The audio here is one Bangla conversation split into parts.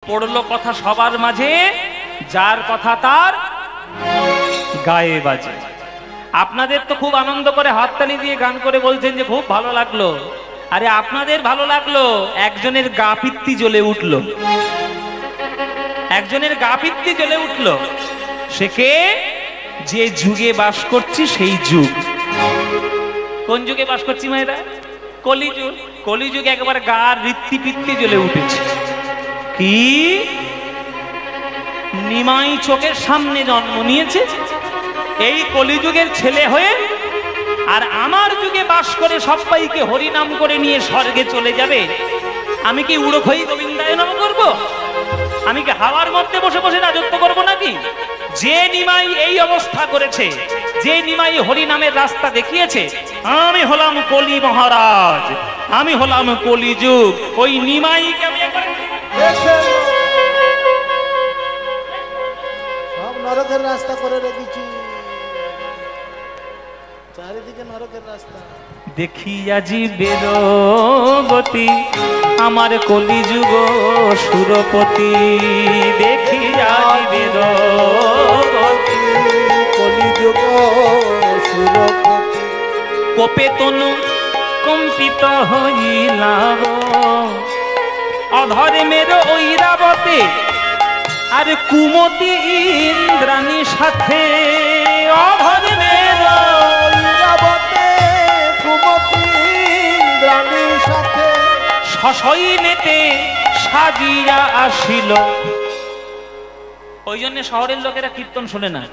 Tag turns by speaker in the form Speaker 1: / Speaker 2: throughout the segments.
Speaker 1: পড়লো কথা সবার মাঝে, যার কথা তার গায়ে বাজে। আপনাদের তো খুব আনন্দ করে হাততালি দিয়ে গান করে বলছেন যে খুব ভালো লাগলো। আরে আপনাদের ভালো লাগলো, একজনের গা পিত্তি জ্বলে উঠলো, একজনের গা পিত্তি জ্বলে উঠলো। সে কে? যে যুগে বাস করছি সেই যুগ। কোন যুগে বাস করছি মায়েরা? কলিযুগ। কলিযুগে একেবারে গার ঋত্তি পিত্তি জ্বলে উঠেছে। কি নিমাই চোখের সামনে জন্ম নিয়েছে এই কলিযুগের ছেলে হয়ে, আর আমার যুগে বাস করে সবাইকে হরিনাম করে নিয়ে স্বর্গে চলে যাবে। আমি কি উড়োখই গোবিন্দায় নাম করব? আমি কি হাওয়ার মধ্যে বসে বসে রাজত্ব করব নাকি? যে নিমাই এই অবস্থা করেছে, যে নিমাই হরিনামের রাস্তা দেখিয়েছে, আমি হলাম কলি মহারাজ, আমি হলাম কলিযুগ। ওই নিমাইকে আমি একবার
Speaker 2: সব নরকের রাস্তা করে রেখেছি, চারিদিকে নরকের রাস্তা।
Speaker 1: দেখি আজি বেরবতী আমার কলিযুগ সুরপতি, দেখি আজি বেরবতী
Speaker 2: কলিযুগ সুরপতি।
Speaker 1: কোপে তনু কম্পিত হইলাম অধর্মের ঐরাবতে, আর কুমতি ইন্দ্রাণী সাথে, অধর্মের
Speaker 2: ঐরাবতে কুমতি ইন্দ্রাণী সাথে,
Speaker 1: সশৈলেতে সাজিয়া আসিল। ওই জন্য শহরের লোকেরা কীর্তন শোনে না,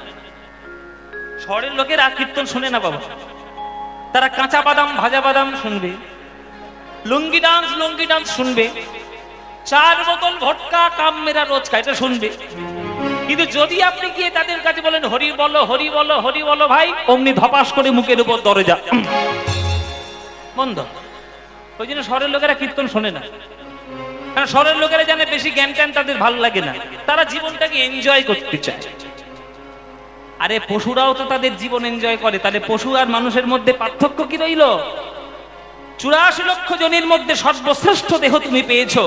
Speaker 1: শহরের লোকেরা কীর্তন শোনে না বাবা। তারা কাঁচা বাদাম ভাজা বাদাম শুনবে, লুঙ্গি ডান্স শুনবে, 4 বোতল ভটকা কাম মেরা রোজ খায়, এটা শুনবে। কিন্তু যদি আপনি গিয়ে তাদের কাছে বলেন হরি বলো হরি বলো হরি বলো ভাই, অমনি ধপাস করে মুখের উপর দরজা বন্ধ। ওই জন্য শহরের লোকেরা কীর্তন শোনে না, কারণ শহরের লোকেরা জানে বেশি জ্ঞান ট্যান তাদের ভালো লাগে না, তারা জীবনটাকে এনজয় করতে চায়। আরে পশুরাও তো তাদের জীবন এনজয় করে, তাহলে পশু আর মানুষের মধ্যে পার্থক্য কি রইল? 84 লক্ষ জনের মধ্যে সর্বশ্রেষ্ঠ দেহ তুমি পেয়েছো,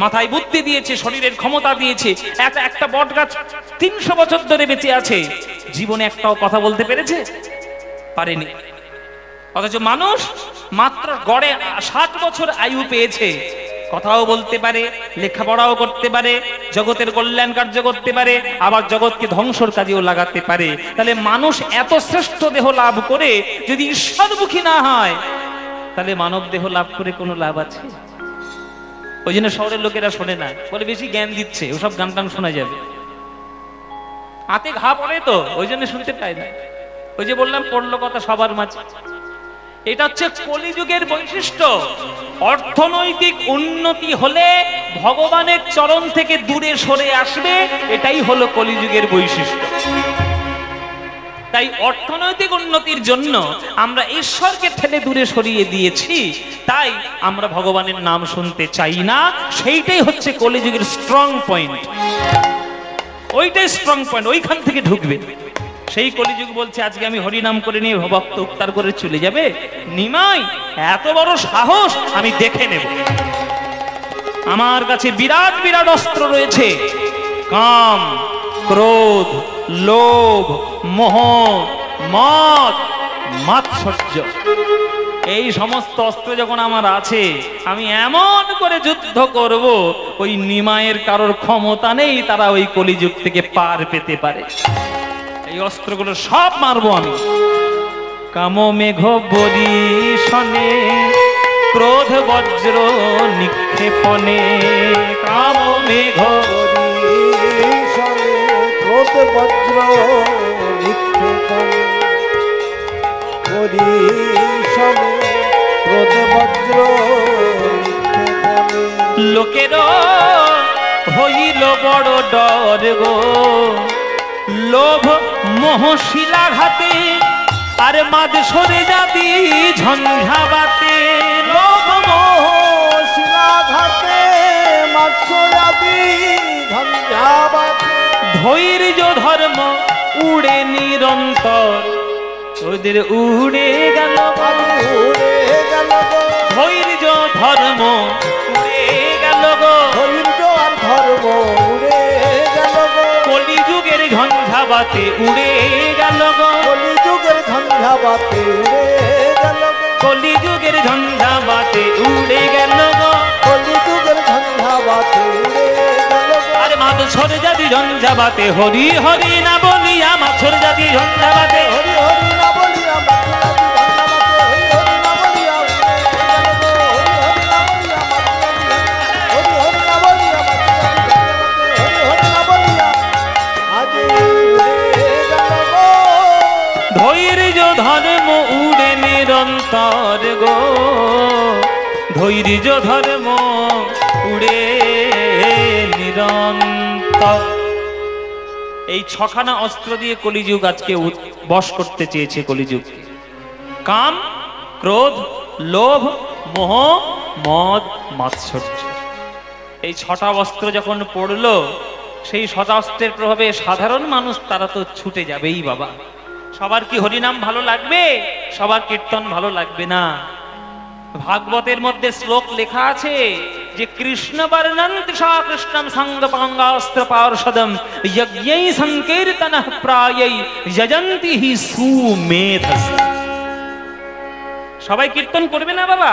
Speaker 1: মাথায় বুদ্ধি দিয়েছে, শরীরের ক্ষমতা দিয়েছে। একটা বট গাছ 300 বছর ধরে বেঁচে আছে, জীবনে একটাও কথা বলতে পেরেছে? পারেনি। অথচ মানুষ মাত্র গড়ে 60 বছর আয়ু পেয়েছে, কথাও বলতে পারে, লেখাপড়াও করতে পারে, জগতের কল্যাণ কার্য করতে পারে, আবার জগৎকে ধ্বংসর কাজেও লাগাতে পারে। তাহলে মানুষ এত শ্রেষ্ঠ দেহ লাভ করে যদি ঈশ্বরমুখী না হয়, তাহলে মানব দেহ লাভ করে কোনো লাভ আছে? ওই জন্য শহরের লোকেরা শোনে না, বলে বেশি জ্ঞান দিচ্ছে, ওসব গান টান শোনা যাবে, হাতে ঘা পড়ে তো, ওই জন্য শুনতে পায় না। ওই যে বললাম পড়লো কথা সবার মাঝে, এটা হচ্ছে কলিযুগের বৈশিষ্ট্য। অর্থনৈতিক উন্নতি হলে ভগবানের চরণ থেকে দূরে সরে আসবে, এটাই হলো কলিযুগের বৈশিষ্ট্য। তাই অর্থনৈতিক উন্নতির জন্য আমরা ঈশ্বরকে ঠেলে দূরে সরিয়ে দিয়েছি, তাই আমরা ভগবানের নাম শুনতে চাই না। সেইটাই হচ্ছে কলিযুগের স্ট্রং পয়েন্ট, ওইটাই স্ট্রং পয়েন্ট, ওইখান থেকে ঢুকবে। সেই কলিযুগ বলছে আজকে আমি হরিনাম করে নিয়ে ভক্ত উত্তার করে চলে যাবে। নিমাই এত বড় সাহস, আমি দেখে নেব। আমার কাছে বিরাট বিরাট অস্ত্র রয়েছে, কাম, ক্রোধ, লোভ, মোহ, মদ, মাৎসর্য, এই সমস্ত অস্ত্র যখন আমার আছে, আমি এমন করে যুদ্ধ করব, ওই নিমাইয়ের কারোর ক্ষমতা নেই তারা ওই কলিযুগ থেকে পার পেতে পারে। এই অস্ত্রগুলো সব মারবো আমি। কাম মেঘ বরিশনে, ক্রোধ বজ্র নিক্ষেপণে, কাম মেঘ
Speaker 2: বরিশনে, ক্রোধ বজ্র নিক্ষেপণে, বরিশনে, ক্রোধ বজ্র নিক্ষেপণে।
Speaker 1: লোকের হইল বড় ডর গো, লোভ মোহ শিলাঘাতে, আর মাঝ সরে যাবি ঝঞ্ঝাবাতে।
Speaker 2: লোভ মোহ শিলাঘাতে, মাঝ সরে যাবি ঝঞ্ঝাবাতে।
Speaker 1: ধৈর্য ধর্ম উড়ে নিরন্তর, ওদের উড়ে গেল,
Speaker 2: উড়ে গেল গো।
Speaker 1: ধৈর্য ধর্ম উড়ে গেল গো।
Speaker 2: ধৈর্য আর ধর্ম
Speaker 1: ঝঞ্ঝাবাতে উড়ে গেল গো,
Speaker 2: কলিযুগের ঝঞ্ঝাবাতে উড়ে গেল গো,
Speaker 1: কলিযুগের ঝঞ্ঝাবাতে উড়ে গেল গো,
Speaker 2: কলিযুগের ঝঞ্ঝাবাতে উড়ে গেল গো।
Speaker 1: আরে মাছর জাতি ঝঞ্ঝাবাতে হরি হরি না বলিয়া, মাছর জাতি ঝঞ্ঝাবাতে
Speaker 2: হরি হরি না বলিয়া মাতৃজাতি ঝঞ্ঝাবাতে, হরি হরি না বলিয়া উড়ে গেল গো, হরি হরি না বলিয়া মাতৃজাতি, হরি হরি না বলিয়া আজ উড়ে গেল গো।
Speaker 1: ধৈর্য ধর্ম উড়ে নিরন্তর গো, ধৈর্য ধর্ম উড়ে নিরন্তর। এই ছখানা অস্ত্র দিয়ে কলিযুগ আজকে বশ করতে চেয়েছে। কলিযুগ কাম, ক্রোধ, লোভ, মোহ, মদ, মাৎসর্য। এই ছটা অস্ত্র যখন পড়লো, সেই ছটা অস্ত্রের প্রভাবে সাধারণ মানুষ তারা তো ছুটে যাবেই বাবা। সবার কি হরিনাম ভালো লাগবে? সবার কীর্তন ভালো লাগবে না। ভাগবতের মধ্যে শ্লোক লেখা আছে যে কৃষ্ণ বর্ণন্তি সা কৃষ্ণম সঙ্গপাঙ্গাস্ত্র পার্ষদম যজ্ঞৈ সংকীর্তনঃ প্রায়ৈ যজন্তি হি সুমেধস। সবাই কীর্তন করবে না বাবা।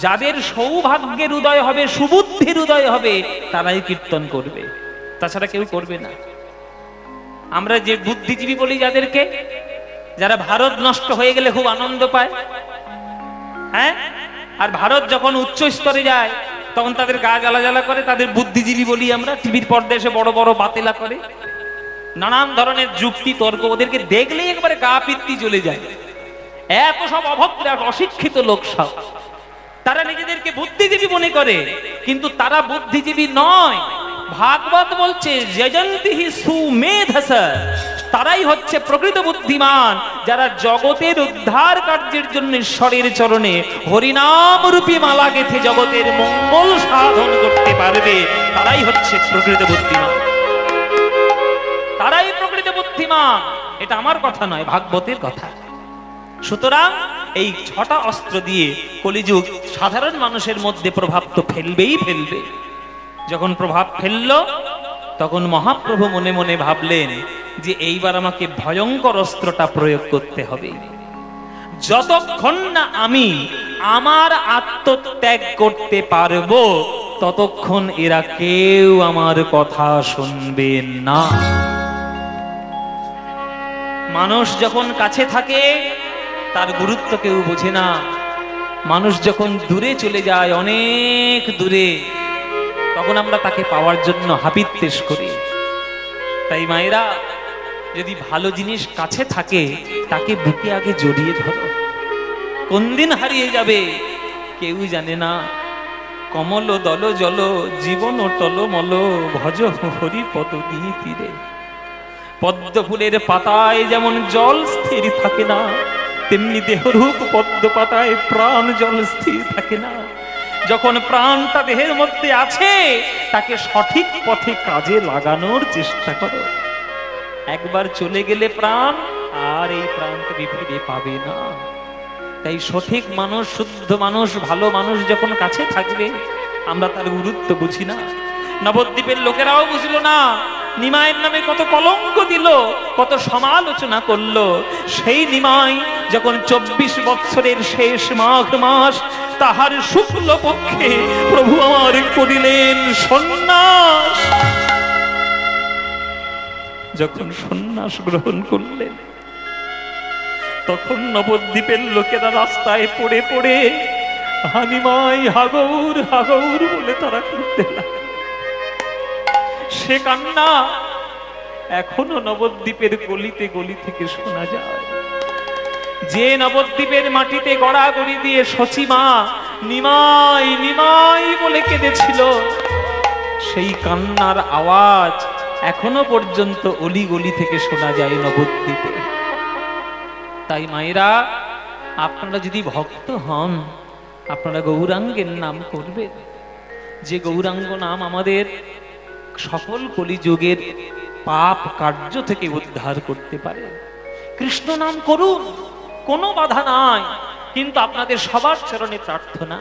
Speaker 1: যাদের সৌভাগ্যের উদয় হবে, সুবুদ্ধির উদয় হবে, তারাই কীর্তন করবে, তাছাড়া কেউ করবে না। আমরা যে বুদ্ধিজীবী বলি যাদেরকে, যারা ভারত নষ্ট হয়ে গেলে খুব আনন্দ পায়, হ্যাঁ, আর ভারত যখন উচ্চ স্তরে যায় তখন তাদের গা জ্বালা জ্বালা করে, তাদের বুদ্ধিজীবী বলি আমরা। টিভির পর্দায় এসে বড় বড় বাতেলা করে, নানান ধরনের যুক্তি তর্ক, ওদেরকে দেখলেই একবারে গা পিত্তি জ্বলে যায়। এত সব অভদ্র অশিক্ষিত লোক সব, তারা নিজেদেরকে বুদ্ধিজীবী মনে করে, কিন্তু তারা বুদ্ধিজীবী নয়। ভাগবত বলছে যজন্তিহি সুমেধস, তারাই হচ্ছে প্রকৃত বুদ্ধিমান, যারা জগতের উদ্ধার কার্যের জন্য ঈশ্বরের চরণে হরিনাম রূপী মালা গেঁথে জগতের মঙ্গল সাধন করতে পারবে, তারাই হচ্ছে প্রকৃত বুদ্ধিমান, তারাই প্রকৃত বুদ্ধিমান। এটা আমার কথা নয়, ভাগবতের কথা। সুতরাং এই ছটা অস্ত্র দিয়ে কলিযুগ সাধারণ মানুষের মধ্যে প্রভাব তো ফেলবেই ফেলবে। যখন প্রভাব ফেললো, তখন মহাপ্রভু মনে মনে ভাবলেন যে এইবার আমাকে ভয়ঙ্কর অস্ত্রটা প্রয়োগ করতে হবে। যতক্ষণ না আমি আমার আত্মত্যাগ করতে পারবো, ততক্ষণ এরা কেউ আমার কথা শুনবে না। মানুষ যখন কাছে থাকে তার গুরুত্ব কেউ বোঝে না। মানুষ যখন দূরে চলে যায়, অনেক দূরে, তখন আমরা তাকে পাওয়ার জন্য হাপিত্যেশ করি। তাই মায়েরা, যদি ভালো জিনিস কাছে থাকে তাকে বুকে আগে জড়িয়ে ধরো। কোন দিন হারিয়ে যাবে কেউ জানে না। কমল দল জল জীবন টলমল ভজ হরি পদ তীরে। পদ্ম ফুলের পাতায় যেমন জল স্থির থাকে না, তেমনি দেহরূপ পদ্ম পাতায় প্রাণ জল স্থির থাকে না। যখন প্রাণটা দেহের মধ্যে আছে, তাকে সঠিক পথে কাজে লাগানোর চেষ্টা করো। একবার চলে গেলে প্রাণ, আর এই প্রাণ তুমি ফিরে পাবে না। তাই সঠিক মানুষ, শুদ্ধ মানুষ, ভালো মানুষ যখন কাছে থাকবে, আমরা তার গুরুত্ব বুঝি না। নবদ্বীপের লোকেরাও বুঝলো না। নিমাইয়ের নামে কত কলঙ্ক দিল, কত সমালোচনা করলো। সেই নিমাই যখন 24 বৎসরের শেষ মাঘ মাস, তাহার শুক্ল পক্ষে প্রভু আমার করিলেন সন্ন্যাস। যখন সন্ন্যাস গ্রহণ করলেন, তখন নবদ্বীপের লোকেরা রাস্তায় পড়ে পড়ে হানিমাই হাগৌর হাগৌর বলে তারা করতে লাগলেন। সে কান্না এখনো নবদ্বীপের গলিতে গলি থেকে শোনা যায়। যে নবদ্বীপের মাটিতে গড়াগড়ি দিয়ে সচিমা নিমাই নিমাই বলে কেঁদেছিল, সেই কান্নার আওয়াজ এখনো পর্যন্ত অলি গলি থেকে শোনা যায় নবদ্বীপে। তাই মায়েরা, আপনারা যদি ভক্ত হন, আপনারা গৌরাঙ্গের নাম করবেন। যে গৌরাঙ্গ নাম আমাদের সকল কলিযুগের পাপ কার্য থেকে উদ্ধার করতে পারে। কৃষ্ণ নাম করুন, কোনো বাধা নাই। কিন্তু আপনাদের সবার চরণে প্রার্থনা,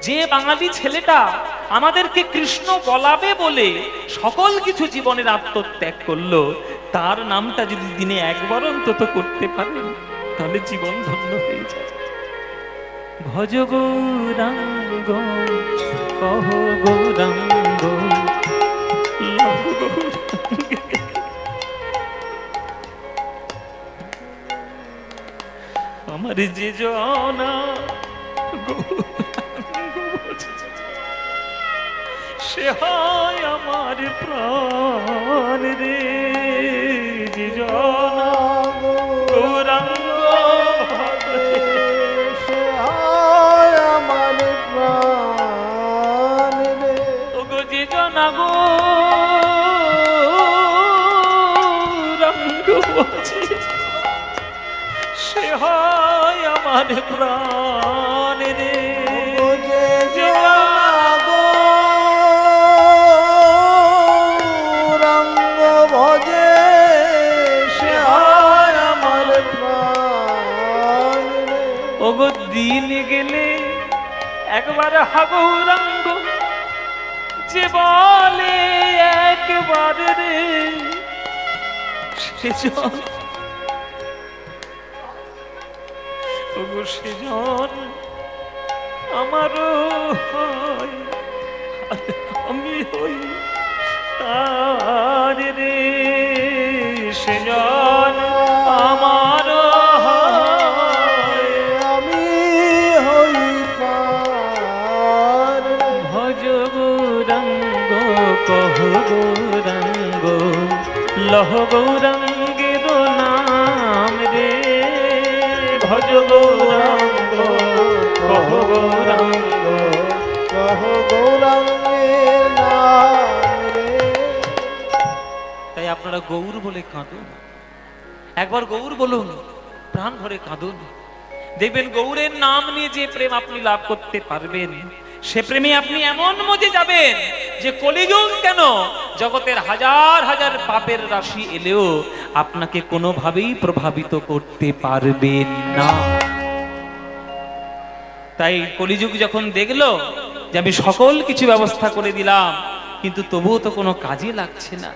Speaker 1: যে বাঙালি ছেলেটা আমাদেরকে কৃষ্ণ বলাবে বলে সকল কিছু জীবনের আত্মত্যাগ করলো, তার নামটা যদি দিনে একবার অন্তত করতে পারেন তাহলে জীবন ধন্য হয়ে যায়। ভজ গৌরাঙ্গ কহ গৌরাঙ্গ লহ গৌরাঙ্গ। আমার যে জনা সে হয় আমার প্রাণ রে, যে জনা গৌরাঙ্গ
Speaker 2: সে হয় আমার প্রাণ রে।
Speaker 1: ওগো যে জনা গৌরাঙ্গ সে হয় আমার প্রাণ রে,
Speaker 2: ও যে গৌরাঙ্গ ভজে সে হয় আমার প্রাণ রে।
Speaker 1: ওগো দিন গেলে একবার হা গৌরাঙ্গ যে বলে একবার রে, সেজন ওগো সেজন আমারও হয়, আর আমি হই তার রে, সেজন আমারও হয়,
Speaker 2: আমি হই তার রে।
Speaker 1: ভজ গৌরাঙ্গ কহ গৌরাঙ্গ লহ গৌরাঙ্গের নাম রে, ভজ গৌরাঙ্গ কহ গৌরাঙ্গ
Speaker 2: কহ গৌরাঙ্গের নাম রে।
Speaker 1: তাই আপনারা গৌর বলে কাঁদুন, একবার গৌর বলুন, প্রাণ ভরে কাঁদুন, দেখবেন গৌরের নাম নিয়ে যে প্রেম আপনি লাভ করতে পারবেন, সে প্রেমে আপনি এমন মজে যাবেন যে কলিযুগ কেন, জগতের হাজার হাজার পাপের রাশি এলেও আপনাকে কোনোভাবেই প্রভাবিত করতে পারবেন না। তাই কলিযুগ যখন দেখলো যে আমি সকল কিছু ব্যবস্থা করে দিলাম কিন্তু তবুও তো কোনো কাজে লাগছে না,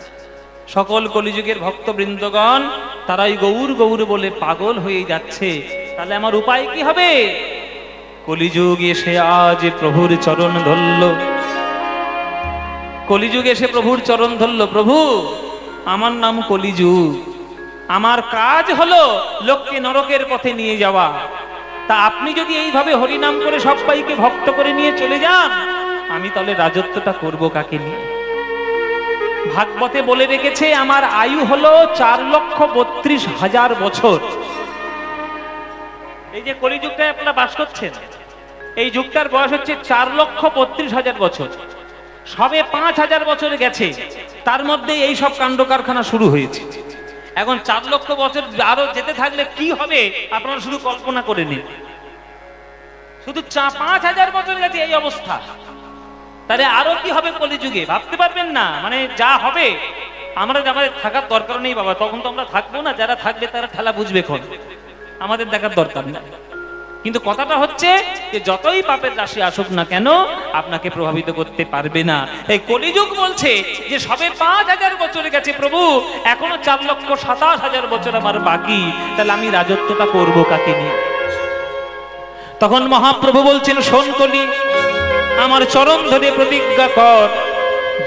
Speaker 1: সকল কলিযুগের ভক্তবৃন্দগণ তারাই গৌর গৌর বলে পাগল হয়ে যাচ্ছে, তাহলে আমার উপায় কি হবে? কলিযুগ এসে আজ প্রভুর চরণ ধরল, কলিযুগ এসে প্রভুর চরণ ধরল, প্রভু আমার নাম কলিযুগ, আমার কাজ হলো লোককে নরকের পথে নিয়ে যাওয়া, তা আপনি যদি এইভাবে হরিনাম করে সবাইকে ভক্ত করে নিয়ে চলে যান, আমি তাহলে রাজত্বটা করব কাকে নিয়ে? ভাগবতে বলে রেখেছে আমার আয়ু হলো 4,32,000 বছর। এই যে কলিযুগটায় আপনারা বাস করছেন, এই যুগটার বয়স হচ্ছে 4,32,000 বছর। সবে 5,000 বছর গেছে, তার মধ্যে এই সব কাণ্ড কারখানা শুরু হয়েছে। এখন 4 লক্ষ বছর আরো যেতে থাকলে কি হবে আপনারা শুধু কল্পনা করে নিন। শুধু 5,000 বছর গেছে এই অবস্থা, তাহলে আরো কি হবে কলিযুগে ভাবতে পারবেন না। মানে যা হবে আমাদের থাকার দরকার নেই বাবা, তখন তো আমরা থাকবো না, যারা থাকবে তারা ঠেলা বুঝবে, কোন আমাদের দেখার দরকার নেই। কিন্তু কথাটা হচ্ছে যে যতই পাপের রাশি আসুক না কেন আপনাকে প্রভাবিত করতে পারবে না। এই কলিযুগ বলছে যে সবে 5,000 বছর গেছে প্রভু, এখনো 4,27,000 বছর আমার বাকি, তাহলে আমি রাজত্বটা করবো কাকে নিয়ে? তখন মহাপ্রভু বলছেন, শোন কলি, আমার চরণ ধরে প্রতিজ্ঞা কর,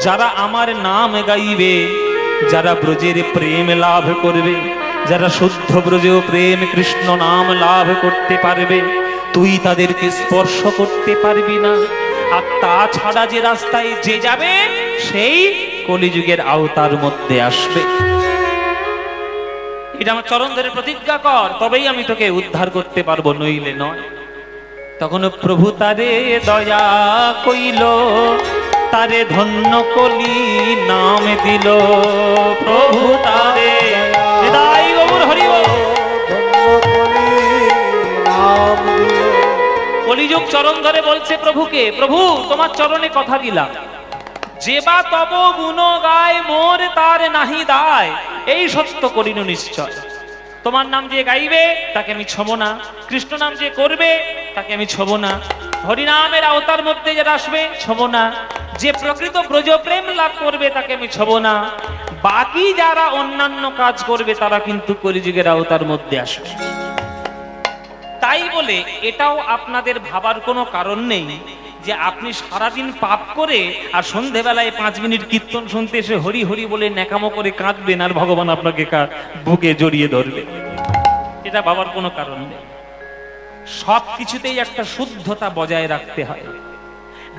Speaker 1: যারা আমার নাম গাইবে, যারা ব্রজের প্রেম লাভ করবে, যারা শুদ্ধ ব্রজেও প্রেম কৃষ্ণ নাম লাভ করতে পারবে, তুই তাদেরকে স্পর্শ করতে পারবি না। আর তাছাড়া যে রাস্তায় যে যাবে সেই কলিযুগের আওতার মধ্যে আসবে। এটা আমার চরণ ধরে প্রতিজ্ঞা কর, তবেই আমি তোকে উদ্ধার করতে পারবো, নইলে নয়। তখন প্রভু তারে দয়া কইল, তারে ধন্য কলি নাম দিল, প্রভু তারে হৃদয় গৌর হরি বল। কলিযুগ চরণ ধরে বলছে প্রভুকে, প্রভু তোমার চরণে কথা দিলাম, যেবা তব গুণ গায় মোর তার নাহি দায়, এই সত্য করিল নিশ্চয়। তোমার নাম যে গাইবে তাকে আমি ছোব না, কৃষ্ণ নাম যে করবে তাকে আমি ছোব না। হরিনামের আওতার মধ্যে যারা আসবে ছব না, যে প্রকৃত ব্রজ প্রেম লাভ করবে তাকে আমি ছব না, বাকি যারা অন্যান্য কাজ করবে তারা কিন্তু কলিযুগের আওতার মধ্যে আসবে। তাই বলে এটাও আপনাদের ভাবার কোনো কারণ নেই যে আপনি সারাদিন পাপ করে আর সন্ধেবেলায় 5 মিনিট কীর্তন শুনতে এসে হরি হরি বলে ন্যাকামো করে কাঁদবেন আর ভগবান আপনাকে বুকে জড়িয়ে ধরবে। এটা ভাবার কোনো কারণ নেই। সব কিছুতেই একটা শুদ্ধতা বজায় রাখতে হয়।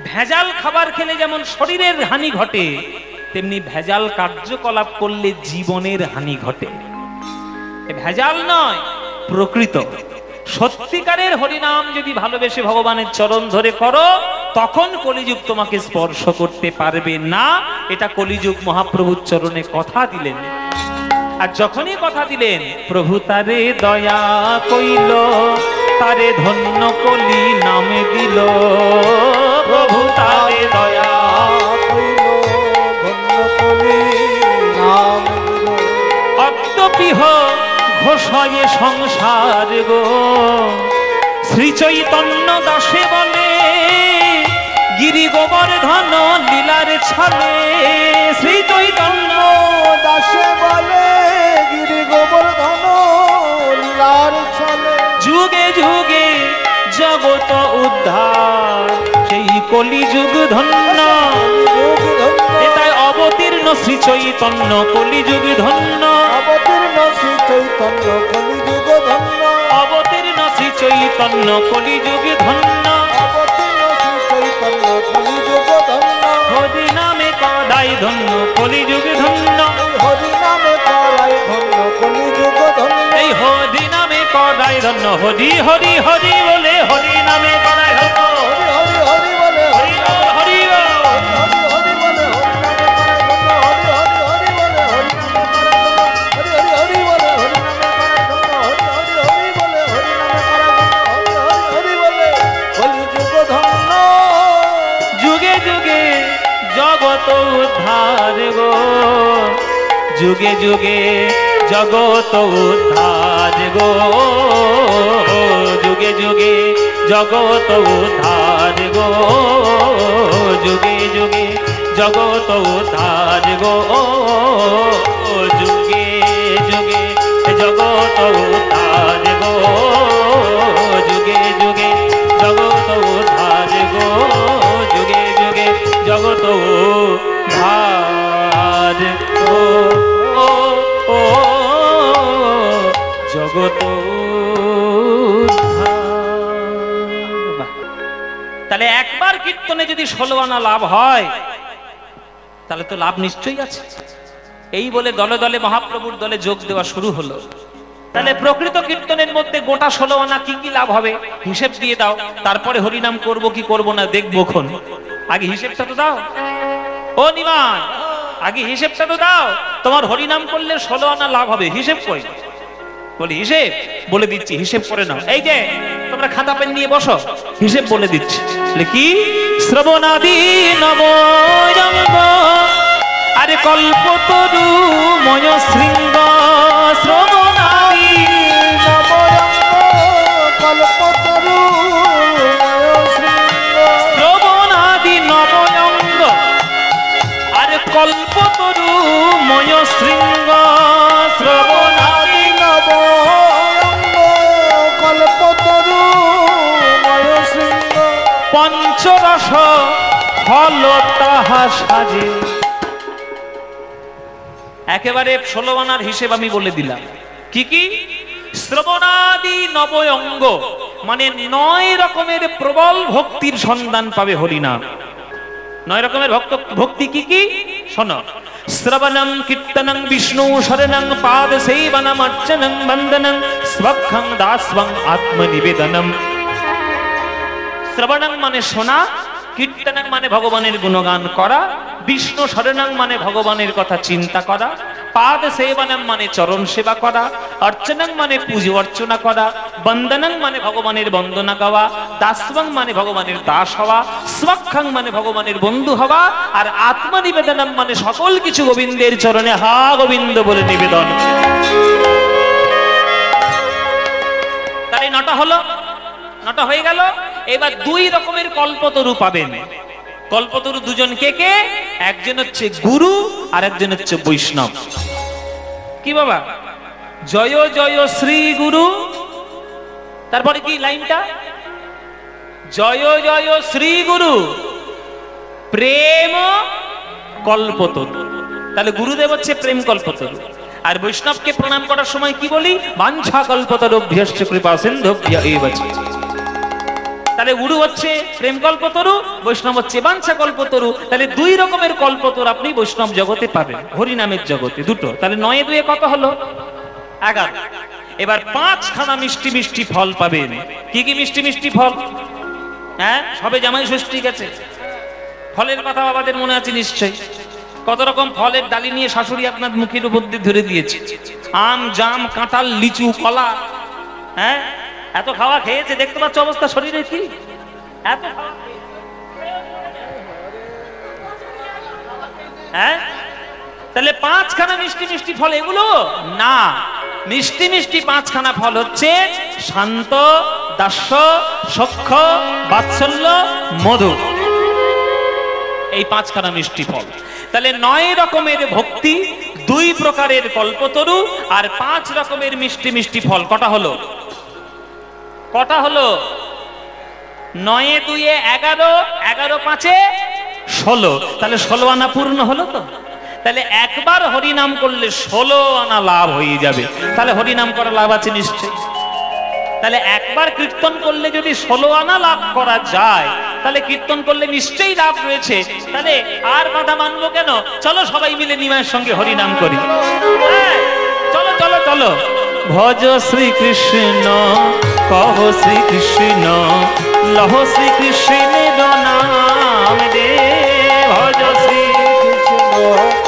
Speaker 1: ভেজাল খাবার খেলে যেমন শরীরের হানি ঘটে, তেমনি ভেজাল কার্যকলাপ করলে জীবনের হানি ঘটে। ভেজাল নয়, প্রকৃত সত্যিকারের হরিনাম যদি ভালোবেসে ভগবানের চরণ ধরে করো, তখন কলিযুগ তোমাকে স্পর্শ করতে পারবে না। এটা কলিযুগ মহাপ্রভুর চরণে কথা দিলেন। আর যখনই কথা দিলেন, প্রভু তারে দয়া কইল, তারে ধন্য কলি নামে দিল। প্রভু তারে দয়া
Speaker 2: কইল, ধন্য কলি নাম দিল।
Speaker 1: অদ্যপিহ ঘোষয়ে সংসার গো, শ্রী চৈতন্য দাসে বলে, গিরি গোবর্ধন লীলার ছলে। শ্রী চৈতন্য
Speaker 2: দাসে বলে, গিরি গোবর্ধন লীলার ছলে।
Speaker 1: যুগে যুগে জগত উদ্ধার, সেই কলিযুগ ধন্য। এটাই অবতীর্ণ শ্রী চৈতন্য কলিযুগ ধন্য।
Speaker 2: অবতীর্ণ শ্রী চৈতন্য কলিযুগ ধন্য।
Speaker 1: অবতীর্ণ শ্রী চৈতন্য কলিযুগ ধন্য।
Speaker 2: অবতীর্ণ শ্রী চৈতন্য কলিযুগ ধন্য।
Speaker 1: হরি নামে কদাই ধন্য কলিযুগ ধন্য।
Speaker 2: হরি নামে করাই ধন্য কলিযুগ ধন্য।
Speaker 1: এই হরি নামে কদাই ধন্য। হরি হরি হরি বলে হরি নামে কদাই ধন্য।
Speaker 2: হরি হরি হরি বলে
Speaker 1: হরি বল, হরি বল।
Speaker 2: হরি হরি বলে হরি নামে করাই ধন্য। হরি হরি হরি বলে হরি নামে করাই ধন্য। হরি হরি হরি বলে হরি নামে করাই ধন্য। হরি হরি হরি বলে হরি নামে করাই ধন্য। হরি হরি হরি বলে কলিযুগ ধন্য।
Speaker 1: যুগে যুগে জগত উদ্ধার গো, যুগে যুগে জগত উদ্ধার গো, যুগে যুগে জগত উদ্ধার গো, যুগে যুগে জগত উদ্ধার গো, যুগে যুগে জগত উদ্ধার গো, যুগে যুগে জগত উদ্ধার গো, যুগে যুগে জগত উদ্ধার গো, ও জগত উদ্ধার। তাহলে একবার কীর্তনে যদি 16 আনা লাভ হয়, তাহলে তো লাভ নিশ্চয়ই আছে। এই বলে দলে দলে মহাপ্রভুর দলে যোগ দেওয়া শুরু হলো। তাহলে প্রকৃত কীর্তনের মধ্যে গোটা 16 আনা কি কি লাভ হবে হিসেব দিয়ে দাও, তারপরে হরিনাম করব কি করব না দেখবো। খন আগে হিসেবটা তো দাও। ও নিমাই, আগে হিসেবটা তো দাও। তোমার হরিনাম করলে 16 আনা লাভ হবে, হিসেব কই? বলি হিসেব বলে দিচ্ছি, হিসেব করে নাও। এই যে তোমরা খাতা পেন নিয়ে বসো, হিসেব বলে দিচ্ছি। কি? শ্রবণাদি নবয়ঙ্গ, আরে কল্পতরু ময় শৃঙ্গ। শ্রবণাদি
Speaker 2: নবয়ঙ্গ, কল্পতরু ময় শৃঙ্গ।
Speaker 1: শ্রবণাদি নবয়ঙ্গ, আরে কল্পতরু ময় শৃঙ্গ। শ্রবণাদি
Speaker 2: নবয়ঙ্গ, কল্পতরু ময় শৃঙ্গ।
Speaker 1: পঞ্চরস ফল তাহা সাজে। একেবারে 16 আনার হিসেব আমি বলে দিলাম। কি কি? শ্রবণাদি নবয়ঙ্গ, মানে 9 রকমের প্রবল ভক্তির সন্ধান পাবে হরিনাম। 9 রকমের ভক্তি কি কি? শোনো। শ্রবণং কীর্তনং বিষ্ণু শরণং পাদ সেবনম অর্চনং বন্দনং স্বক্ষং দাস্বং আত্মনিবেদনম। শ্রবণং মানে শোনা, কীর্তনং মানে ভগবানের গুণগান করা, বিষ্ণু শরণং মানে ভগবানের কথা চিন্তা করা, পাদ সেবনম মানে চরণ সেবা করা, অর্চনং মানে পূজা অর্চনা করা, বন্দনং মানে ভগবানের বন্দনা গাওয়া, দাসবং মানে ভগবানের দাস হওয়া, স্বক্ষং মানে ভগবানের বন্ধু হওয়া, আর আত্মনিবেদনম মানে সকল কিছু গোবিন্দের চরণে হা গোবিন্দ বলে নিবেদন। তাহলে 9টা হলো, 9টা হয়ে গেল। এবার দুই রকমের কল্পতরু পাবেন। কল্পতরু দুজন কে কে? একজন হচ্ছে গুরু আর একজন হচ্ছে বৈষ্ণব। কি বাবা? জয় জয় শ্রী গুরু, তারপরে কি লাইনটা? জয় জয় শ্রী গুরু প্রেম কল্পতরু। তাহলে গুরুদেব হচ্ছে প্রেম কল্পতরু, আর বৈষ্ণবকে প্রণাম করার সময় কি বলি? বাঞ্ছা কল্পতরুভ্যশ্চ কৃপা সিন্ধুভ্য এব চ। তাহলে গুরু হচ্ছে প্রেম কল্পতরু, বৈষ্ণব হচ্ছে বাঞ্ছা কল্পতরু। তাহলে দুই রকমের কল্পতরু আপনি বৈষ্ণব জগতে পাবেন, হরিনামের জগতে দুটো। তাহলে 9 2 কত হলো? 11। এবার 5খানা মিষ্টি মিষ্টি ফল পাবেন। কি কি মিষ্টি মিষ্টি ফল? হ্যাঁ, সবে জামাই ষষ্ঠী গেছে, ফলের কথা বাবাদের মনে আছে নিশ্চয়ই। কত রকম ফলের ডালি নিয়ে শাশুড়ি আপনার মুখের উপর দিয়ে ধরে দিয়েছে। আম, জাম, কাঁঠাল, লিচু, কলা। হ্যাঁ, এত খাওয়া খেয়েছে, দেখতে পাচ্ছ অবস্থা শরীরে কি? এত হ্যাঁ, তাহলে 5খানা মিষ্টি মিষ্টি ফল এগুলো না। মিষ্টি মিষ্টি 5খানা ফল হচ্ছে শান্ত, দাস্য, সখ্য, বাৎসল্য, মধু। এই 5খানা মিষ্টি ফল। তাহলে 9 রকমের ভক্তি, 2 প্রকারের কল্পতরু আর 5 রকমের মিষ্টি মিষ্টি ফল। কটা হলো? কটা হলো? 9 2 11, 11 5 16। তাহলে 16 আনা পূর্ণ হলো তো? তাহলে একবার হরিনাম করলে 16 আনা লাভ হয়ে যাবে। তাহলে হরিনাম করা লাভ আছে নিশ্চয়ই। তাহলে একবার কীর্তন করলে যদি 16 আনা লাভ করা যায়, তাহলে কীর্তন করলে নিশ্চয়ই লাভ রয়েছে। তাহলে আর বাধা মানবো কেন? চলো সবাই মিলে নিমায়ের সঙ্গে হরিনাম করি। চলো চলো চলো। ভজ শ্রীকৃষ্ণ, কহ শ্রীকৃষ্ণ, লহ শ্রীকৃষ্ণের নাম রে। ভজ শ্রীকৃষ্ণ,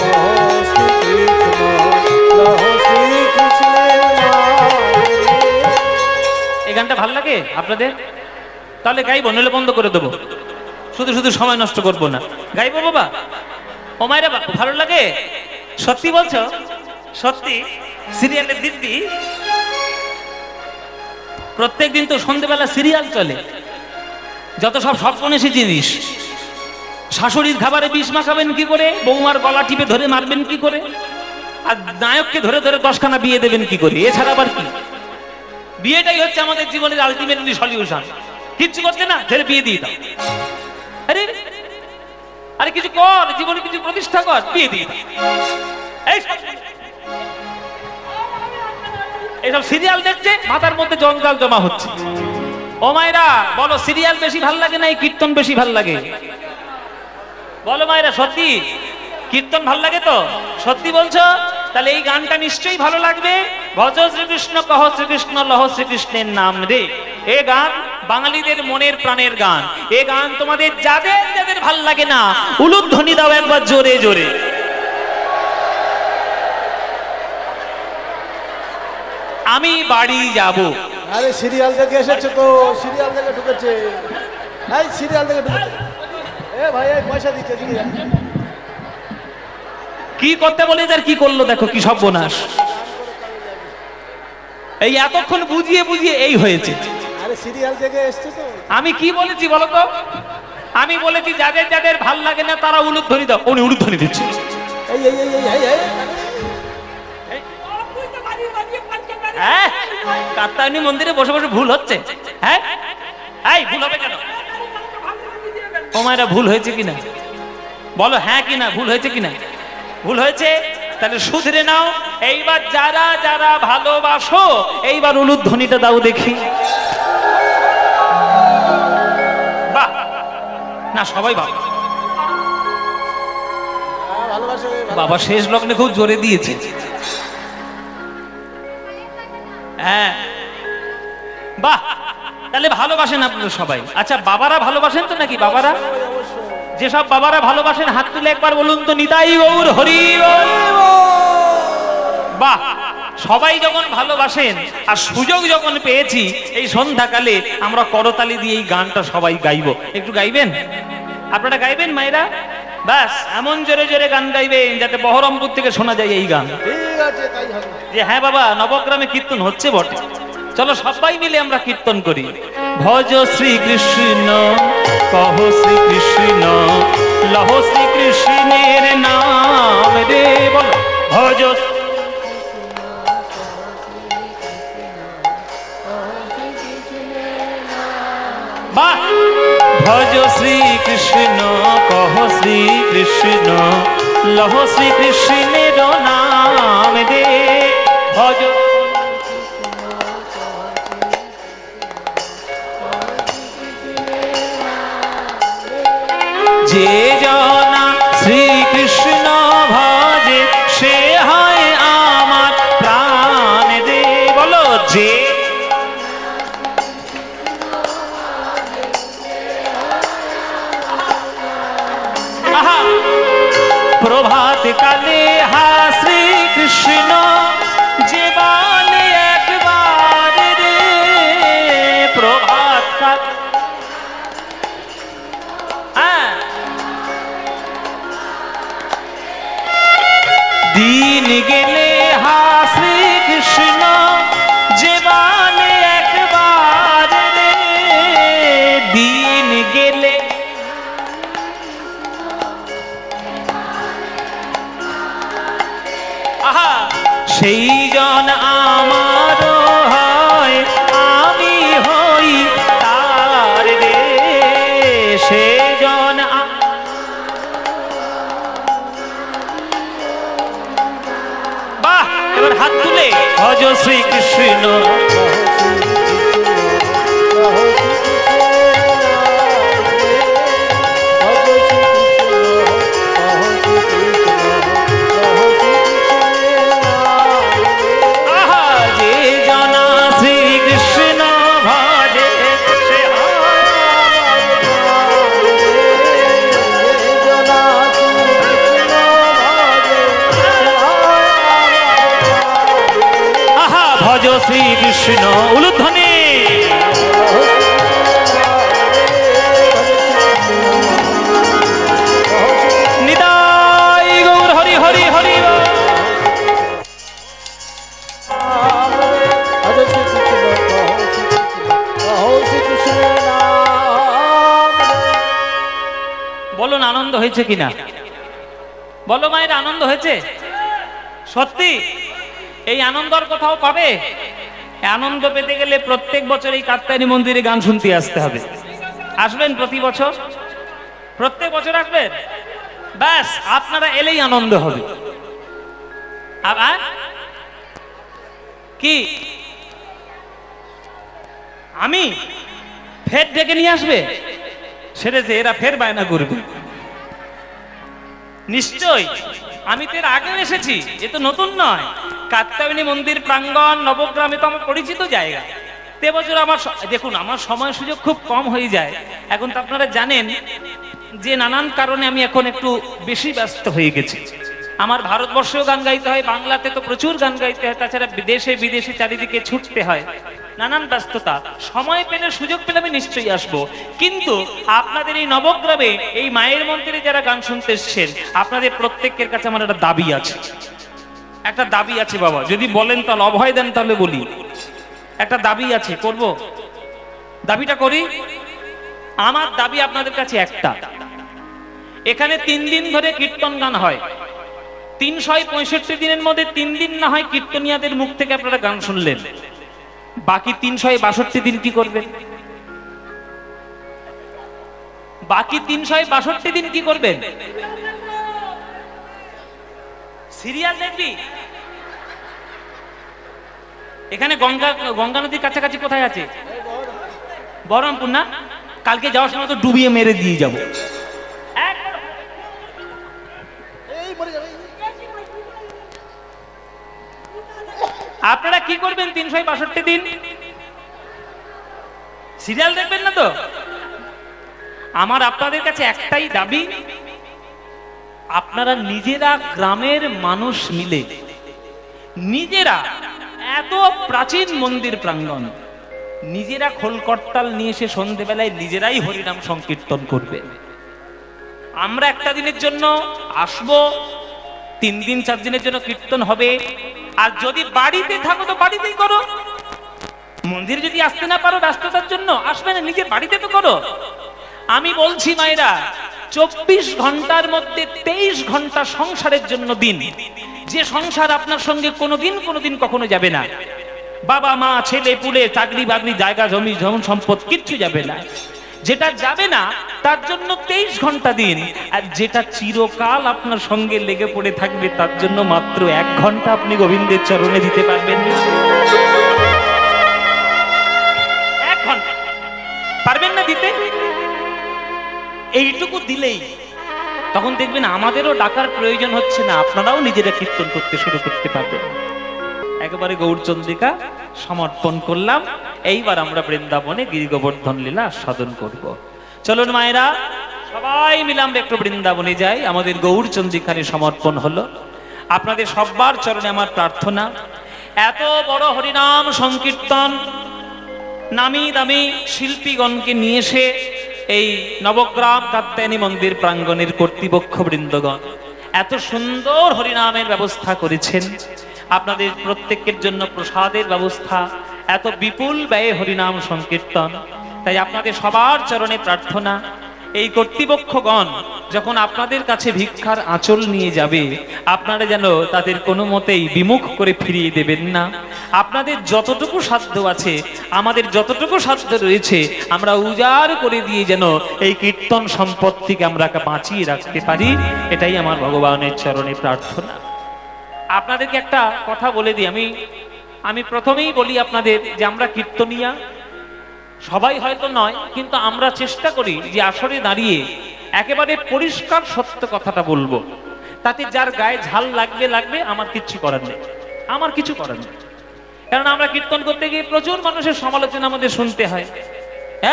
Speaker 1: কহ শ্রীকৃষ্ণ, লহ শ্রীকৃষ্ণের নাম রে। এই গানটা ভাল লাগে আপনাদের? তাহলে গাইবো, নইলে বন্ধ করে দেবো। শুধু শুধু সময় নষ্ট করবো না, গাইবো বাবা। ও মায়েরা, ভালো লাগে? সত্যি বলছো? সত্যি? সিরিয়ালের দিব্যি প্রত্যেকদিন তো সন্ধ্যেবেলা সিরিয়াল চলে, যত সব সর্বনেশী জিনিস। শাশুড়ির খাবারে বিষ মাখাবেন কি করে? বৌমার গলা টিপে ধরে মারবেন কি করে? আর নায়ককে ধরে ধরে 10খানা বিয়ে দেবেন কি করে? এছাড়া আবার কি? বিয়েটাই হচ্ছে আমাদের জীবনের আলটিমেটলি সলিউশন। কিচ্ছু করছে না, ছেড়ে বিয়ে দিয়ে দাও। আরে আরে কিছু কর, জীবনে কিছু প্রতিষ্ঠা কর, বিয়ে দিয়ে দাও। এইসব সিরিয়াল দেখছে, মাথার মধ্যে জঞ্জাল জমা হচ্ছে। ও মায়েরা বলো, সিরিয়াল বেশি ভাল লাগে না এই কীর্তন বেশি ভাল লাগে? বলো মায়েরা, সত্যি কীর্তন ভাল লাগে তো? সত্যি বলছো? তাহলে এই গানটা নিশ্চয়ই ভালো লাগবে। ভজ শ্রীকৃষ্ণ, কহ শ্রীকৃষ্ণ, লহ শ্রীকৃষ্ণের নাম রে। এ গান বাঙালিদের মনের প্রাণের গান। এ গান তোমাদের যাদের যাদের ভাল লাগে না, উলুধ্বনি দাও একবার জোরে জোরে। আমি বাড়ি যাব।
Speaker 2: আরে সিরিয়াল দেখে এসেছে তো, সিরিয়াল দেখে ঢুকেছে। এই সিরিয়াল দেখে ঢুকেছে। এ ভাই, এই পয়সা দিচ্ছে দিকে।
Speaker 1: কি করতে বলে আর কি করলো দেখো, কি সর্বনাশ। এই এতক্ষণ বুঝিয়ে বুঝিয়ে এই হয়েছে।
Speaker 2: আরে সিরিয়াল দেখে এসেছে তো।
Speaker 1: আমি কি বলেছি বলো তো? আমি বলেছি যাদের যাদের ভাল লাগে না তারা উলুধ্বনি দাও। উনি উলুধ্বনি দিচ্ছে।
Speaker 2: এই এই এই এই এই
Speaker 1: হ্যাঁ, কাত্যায়নী মন্দিরে বসে বসে ভুল হচ্ছে। হ্যাঁ, এই ভুল হবে কেন? ও মায়েরা, ভুল হয়েছে কিনা বলো? হ্যাঁ কিনা? ভুল হয়েছে কিনা? ভুল হয়েছে। তাহলে শুধরে নাও। এইবার যারা যারা ভালোবাসো, এইবার উলুধ্বনিটা দাও দেখি। বাহ, না সবাই বাবা
Speaker 2: ভালোবাসে
Speaker 1: বাবা শেষ লগ্নে খুব জোরে দিয়েছে। হ্যাঁ, বাহ, তাহলে ভালোবাসেন আপনারা সবাই। আচ্ছা, বাবারা ভালোবাসেন তো নাকি? বাবারা, যেসব বাবারা ভালোবাসেন হাত তুলে একবার বলুন তো, নিতাই গৌর হরি বল। বাহ, সবাই যখন ভালোবাসেন আর সুযোগ যখন পেয়েছি এই সন্ধ্যাকালে আমরা করতালি দিয়ে এই গানটা সবাই গাইবো। একটু গাইবেন? আপনারা গাইবেন মায়েরা? ব্যাস, এমন জোরে জোরে গান গাইবেন যাতে বহরমপুর থেকে শোনা যায় এই গান।
Speaker 2: ঠিক আছে, তাই হবে।
Speaker 1: যে হ্যাঁ বাবা, নবগ্রামে কীর্তন হচ্ছে বটে। চলো সবাই মিলে আমরা কীর্তন করি। ভজ শ্রীকৃষ্ণ কহ শ্রীকৃষ্ণ লহ শ্রীকৃষ্ণের নাম রে বল ভজ বাহ ভজ শ্রীকৃষ্ণ কহ শ্রীকৃষ্ণ লহ শ্রীকৃষ্ণের নাম রে ভজ যে জনা শ্রীকৃষ্ণ ভজে সে হয় আমার প্রাণ দে বলো যে প্রভাত কালে হা শ্রীকৃষ্ণ যে বলে একবার রে প্রভাত কাল দিন গেলে হা শ্রীকৃষ্ণ যে বলে একবার রে দিন গেলে আহা সেই জন আমার হয় আমি হই তার রে সেই জন বাহ এবার হাত তুলে ভজ শ্রীকৃষ্ণ ভজ শ্রীকৃষ্ণ উলুধ্বনি নিতাই গৌর হরি হরি হরি বলুন আনন্দ হয়েছে কিনা বলো মায়ের আনন্দ হয়েছে সত্যি এই আনন্দর কোথাও পাবে আনন্দ পেতে গেলে প্রত্যেক বছর এই কাত্যায়নী মন্দিরে গান শুনতে আসতে হবে আসবেন প্রতি বছর প্রত্যেক বছর আসবেন ব্যাস আপনারা এলেই আনন্দ হবে আবার কি আমি ফের ডেকে নিয়ে আসবে সেরেছে এরা ফের বায়না করবে নিশ্চয় আমি তো এর আগেও এসেছি এ তো নতুন নয় কাত্যায়নী মন্দির প্রাঙ্গণ নবগ্রামে তো আমার পরিচিত জায়গা তে বছর আমার দেখুন আমার সময় সুযোগ খুব কম হয়ে যায় এখন তো আপনারা জানেন যে নানান কারণে আমি এখন একটু বেশি ব্যস্ত হয়ে গেছি আমার ভারতবর্ষেও গান গাইতে হয় বাংলাতে তো প্রচুর গান গাইতে হয় তাছাড়া দেশে বিদেশে চারিদিকে ছুটতে হয় নানান ব্যস্ততা সময় পেলে সুযোগ পেলে আমি নিশ্চয়ই আসবো কিন্তু আপনাদের এই নবগ্রামে এই মায়ের মন্দিরে যারা গান শুনতে এসেছেন আপনাদের প্রত্যেকের কাছে আমার একটা দাবি আছে বাবা যদি বলেন তাহলে অভয় দেন তাহলে বলি একটা দাবি আছে করব দাবিটা করি আমার দাবি আপনাদের কাছে একটা এখানে 3 দিন ধরে কীর্তন গান হয় 365 দিনের মধ্যে 3 দিন না হয় কীর্তনিয়াদের মুখ থেকে আপনারা গান শুনলেন বাকি 362 দিন কি করবেন বাকি 362 দিন কি করবেন সিরিয়াল দেখবি এখানে গঙ্গা নদীর কাছাকাছি কোথায় আছে বহরমপুর না কালকে যাওয়ার সময় তো ডুবিয়ে মেরে দিয়ে যাবো আপনারা কি করবেন 362 দিন সিরিয়াল দেখবেন না তো আমার আপনাদের কাছে একটাই দাবি আপনারা নিজেরা গ্রামের মানুষ মিলে নিজেরা এত প্রাচীন মন্দির প্রাঙ্গণ নিজেরা খোল করতাল নিয়ে এসে সন্ধ্যেবেলায় নিজেরাই হরিনাম সংকীর্তন করবে আমরা একটা দিনের জন্য আসবো 3 দিন 4 দিনের জন্য কীর্তন হবে আর যদি বাড়িতে থাকো তো বাড়িতেই করো মন্দিরে যদি আসতে না পারো ব্যস্ততার জন্য, আসবে না, নিজের বাড়িতে তো করো। আমি বলছি মায়েরা, 24 ঘন্টার মধ্যে 23 ঘন্টা সংসারের জন্য দিন। যে সংসার আপনার সঙ্গে কোনোদিন কখনো যাবে না, বাবা মা ছেলে পুলে চাকরি বাকরি জায়গা জমি ধন সম্পদ কিচ্ছু যাবে না, যেটা যাবে না তার জন্য 23 ঘন্টা দিন। আর যেটা চিরকাল আপনার সঙ্গে লেগে পড়ে থাকবে তার জন্য মাত্র 1 ঘন্টা আপনি গোবিন্দের চরণে দিতে পারবেন না। 1 ঘন্টা পারবেন না দিতে? এইটুকু দিলেই তখন দেখবেন আমাদেরও ডাকার প্রয়োজন হচ্ছে না, আপনারাও নিজেরা কীর্তন করতে শুরু করতে পারবেন। একেবারে গৌরচন্দ্রিকা সমর্পণ করলাম। এইবার আমরা বৃন্দাবনে গিরি গোবর্ধন লীলা সাধন করব। চলুন মায়েরা, সবাই মিলে আমরা একটু বৃন্দাবনে যাই। আমাদের গৌরচন্দ্রিকারে সমর্পণ হলো। আপনাদের সবার চরণে আমার প্রার্থনা, এত বড় হরিনাম সংকীর্তন নামি দামি শিল্পীগণকে নিয়ে এসে এই নবগ্রাম কাত্যায়নী মন্দির প্রাঙ্গণের কর্তৃপক্ষ বৃন্দগণ এত সুন্দর হরিনামের ব্যবস্থা করেছেন। আপনাদের প্রত্যেকের জন্য প্রসাদের ব্যবস্থা, এত বিপুল ব্যয়ে হরিনাম সংকীর্তন। তাই আপনাদের সবার চরণে প্রার্থনা, এই কর্তৃপক্ষগণ যখন আপনাদের কাছে ভিক্ষার আঁচল নিয়ে যাবে, আপনারা যেন তাদের কোনো মতেই বিমুখ করে ফিরিয়ে দেবেন না। আপনাদের যতটুকু সাধ্য আছে, আমাদের যতটুকু সাধ্য রয়েছে, আমরা উজাড় করে দিয়ে যেন এই কীর্তন সম্পত্তিকে আমরা বাঁচিয়ে রাখতে পারি। এটাই আমার ভগবানের চরণে প্রার্থনা। আপনাদেরকে একটা কথা বলে দিই, আমি প্রথমেই বলি আপনাদের যে আমরা কীর্তনিয়া সবাই হয়তো নয়, কিন্তু আমরা চেষ্টা করি যে আসরে দাঁড়িয়ে একেবারে পরিষ্কার সত্য কথাটা বলবো। তাতে যার গায়ে ঝাল লাগবে, আমার কিচ্ছু করার নেই, আমার কিছু করার নেই। কারণ আমরা কীর্তন করতে গিয়ে প্রচুর মানুষের সমালোচনা আমাদের শুনতে হয়।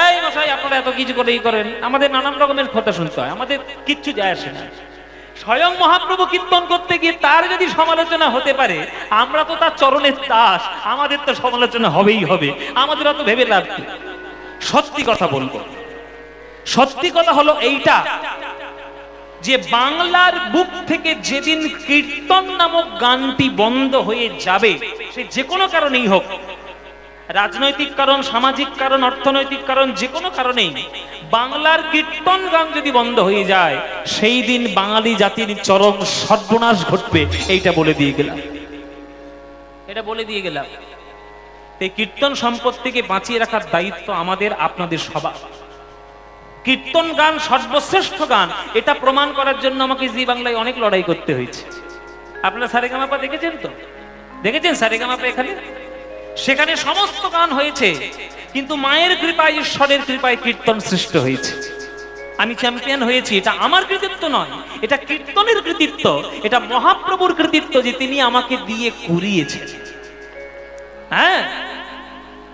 Speaker 1: এই মশাই আপনারা এত কিছু করে করেন, আমাদের নানান রকমের কথা শুনতে হয়, আমাদের কিচ্ছু যায় আসে না। স্বয়ং মহাপ্রভু কীর্তন করতে গিয়ে তার যদি সমালোচনা হতে পারে, আমরা তো তার চরণের দাস, আমাদের তো সমালোচনা হবেই হবে। আমাদের অত ভেবে লাভ কি? সত্যি কথা বলবো, সত্যি কথা হলো এইটা যে বাংলার বুক থেকে যেদিন কীর্তন নামক গানটি বন্ধ হয়ে যাবে, সে যে কোনো কারণেই হোক, রাজনৈতিক কারণ, সামাজিক কারণ, অর্থনৈতিক কারণ, যে কোনো কারণেই বাংলার কীর্তন গান যদি বন্ধ হয়ে যায়, সেই দিন বাঙালি জাতির চরম সর্বনাশ ঘটবে। এইটা বলে দিয়ে গেলাম, এটা বলে দিয়ে গেলাম। এই কীর্তন সম্পত্তিকে বাঁচিয়ে রাখার দায়িত্ব আমাদের, আপনাদের সবার। কীর্তন গান সর্বশ্রেষ্ঠ গান, এটা প্রমাণ করার জন্য আমাকে জি বাংলায় অনেক লড়াই করতে হয়েছে। আপনারা সারেগামাপা দেখেছেন তো? দেখেছেন সারেগামাপা? সেখানে সমস্ত গান হয়েছে, কিন্তু মায়ের কৃপায়, ঈশ্বরের কৃপায় কীর্তন সৃষ্ট হয়েছে। আমি চ্যাম্পিয়ন হয়েছি। এটা আমার কৃতিত্ব নয়, এটা কীর্তনের কৃতিত্ব, এটা মহাপ্রভুর কৃতিত্ব যে তিনি আমাকে দিয়ে করিয়েছেন। হ্যাঁ,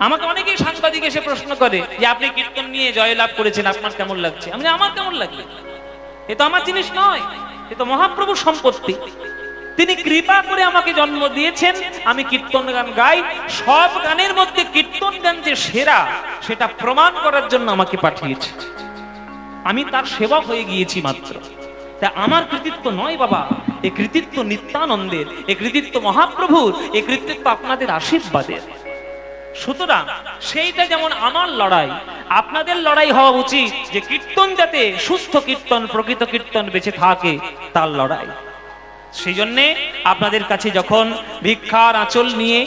Speaker 1: আমাকে অনেকেই সাংবাদিক এসে প্রশ্ন করে যে আপনি কীর্তন নিয়ে জয়লাভ করেছেন, আপনার কেমন লাগছে? আমার কেমন লাগবে? এ তো আমার জিনিস নয়, এ তো মহাপ্রভুর সম্পত্তি। তিনি কৃপা করে আমাকে জন্ম দিয়েছেন, আমি কীর্তন গান গাই। সব গানের মধ্যে কীর্তন গান যে সেরা, সেটা প্রমাণ করার জন্য আমাকে পাঠিয়েছে। আমি তার সেবক হয়ে গিয়েছি মাত্র। তা আমার কৃতিত্ব নয় বাবা, এই কৃতিত্ব নিত্যানন্দের, এই কৃতিত্ব মহাপ্রভুর, এই কৃতিত্ব আপনাদের আশীর্বাদের। সুতরাং সেইটা যেমন আমার লড়াই, আপনাদের লড়াই হওয়া উচিত যে কীর্তন যাতে সুস্থ কীর্তন, প্রকৃত কীর্তন বেঁচে থাকে, তার লড়াই। সেই জন্যে আপনাদের কাছে যখন ভিক্ষার আঁচল নিয়ে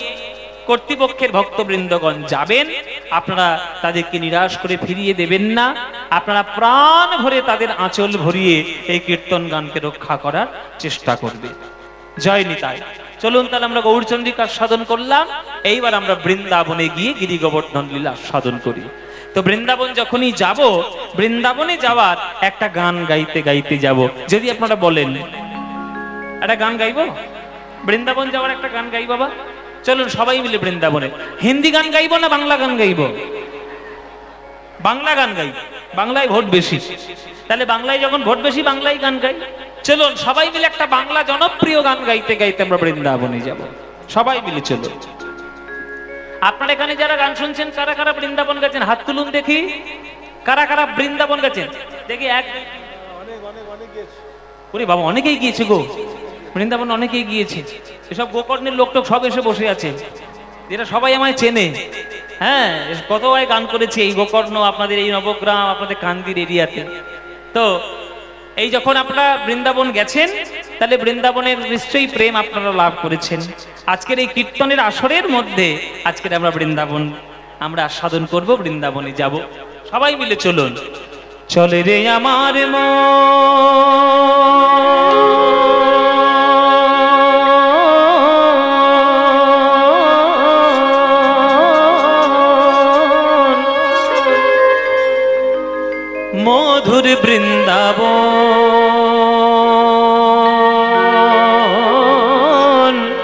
Speaker 1: কর্তৃপক্ষের ভক্তবৃন্দগণ যাবেন, আপনারা তাদেরকে নিরাশ করে ফিরিয়ে দেবেন না। আপনারা প্রাণ ভরে তাদের আঁচল ভরিয়ে এই কীর্তন গানকে রক্ষা করার চেষ্টা করবেন। জয় নিতাই। চলুন তাহলে আমরা গৌরচন্দ্রিকা সাধন করলাম। এইবার আমরা বৃন্দাবনে গিয়ে গিরি গোবর্ধন লীলা সাধন করি। তো বৃন্দাবন যখনই যাব, বৃন্দাবনে যাওয়ার একটা গান গাইতে গাইতে যাব। যদি আপনারা বলেন একটা গান গাইবো, বৃন্দাবন যাওয়ার একটা গান গাই বাবা, চলুন সবাই মিলে বৃন্দাবনে। হিন্দি গান গাইবো না বাংলা গান গাইবো? বাংলা গান গাই, বাংলায় ভোট বেশি। তাহলে বাংলায় যখন ভোট বেশি, বাংলায় গান গাই। চলুন সবাই মিলে একটা বাংলা জনপ্রিয় গান গাইতে গাইতে আমরা বৃন্দাবনে যাব। সবাই মিলে চলুন। আপনারা এখানে যারা গান শুনছেন, কারা কারা বৃন্দাবন গেছেন হাত তুলুন দেখি। কারা কারা বৃন্দাবন গেছেন দেখি। ওরে বাবা, অনেকেই গিয়েছে গো বৃন্দাবন, অনেকেই গিয়েছে। এসব গোকর্ণের লোক টোক সব এসে বসে আছে, এরা সবাই আমায় চেনে। হ্যাঁ, কত ভাই গান করেছি এই গোকর্ণ, আপনাদের এই নবগ্রাম, আপনাদের কান্দির এরিয়াতে। তো এই যখন আপনারা বৃন্দাবন গেছেন, তাহলে বৃন্দাবনের নিশ্চয়ই প্রেম আপনারা লাভ করেছেন। আজকের এই কীর্তনের আসরের মধ্যে আজকের আমরা বৃন্দাবন আমরা আস্বাদন করব, বৃন্দাবনে যাব। সবাই মিলে চলুন। চলে রে আমার মধুর বৃন্দাবন।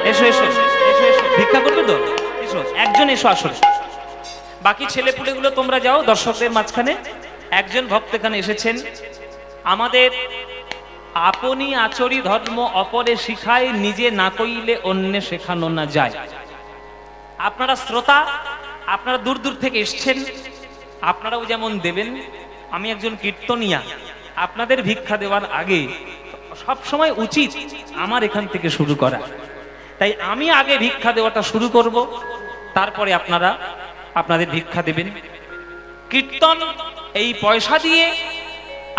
Speaker 1: এসো এসো এসো এসো, ভিক্ষা করবে তো? এসো, একজন এসো আসলে। বাকি ছেলেপুলেগুলো তোমরা যাও দর্শকদের মাঝখানে। একজন ভক্ত এখানে এসেছেন। আমাদের আপনি আচরি ধর্ম অপরে শিখায়, নিজে না কইলে অন্যে শেখানো না যায়। আপনারা শ্রোতা, আপনারা দূর দূর থেকে এসছেন, আপনারাও যেমন দেবেন। আমি একজন কীর্তনিয়া, আপনাদের ভিক্ষা দেওয়ার আগে সব সময় উচিত আমার এখান থেকে শুরু করা। তাই আমি আগে ভিক্ষা দেওয়াটা শুরু করব, তারপরে আপনারা আপনাদের ভিক্ষা দেবেন। কীর্তন এই পয়সা দিয়ে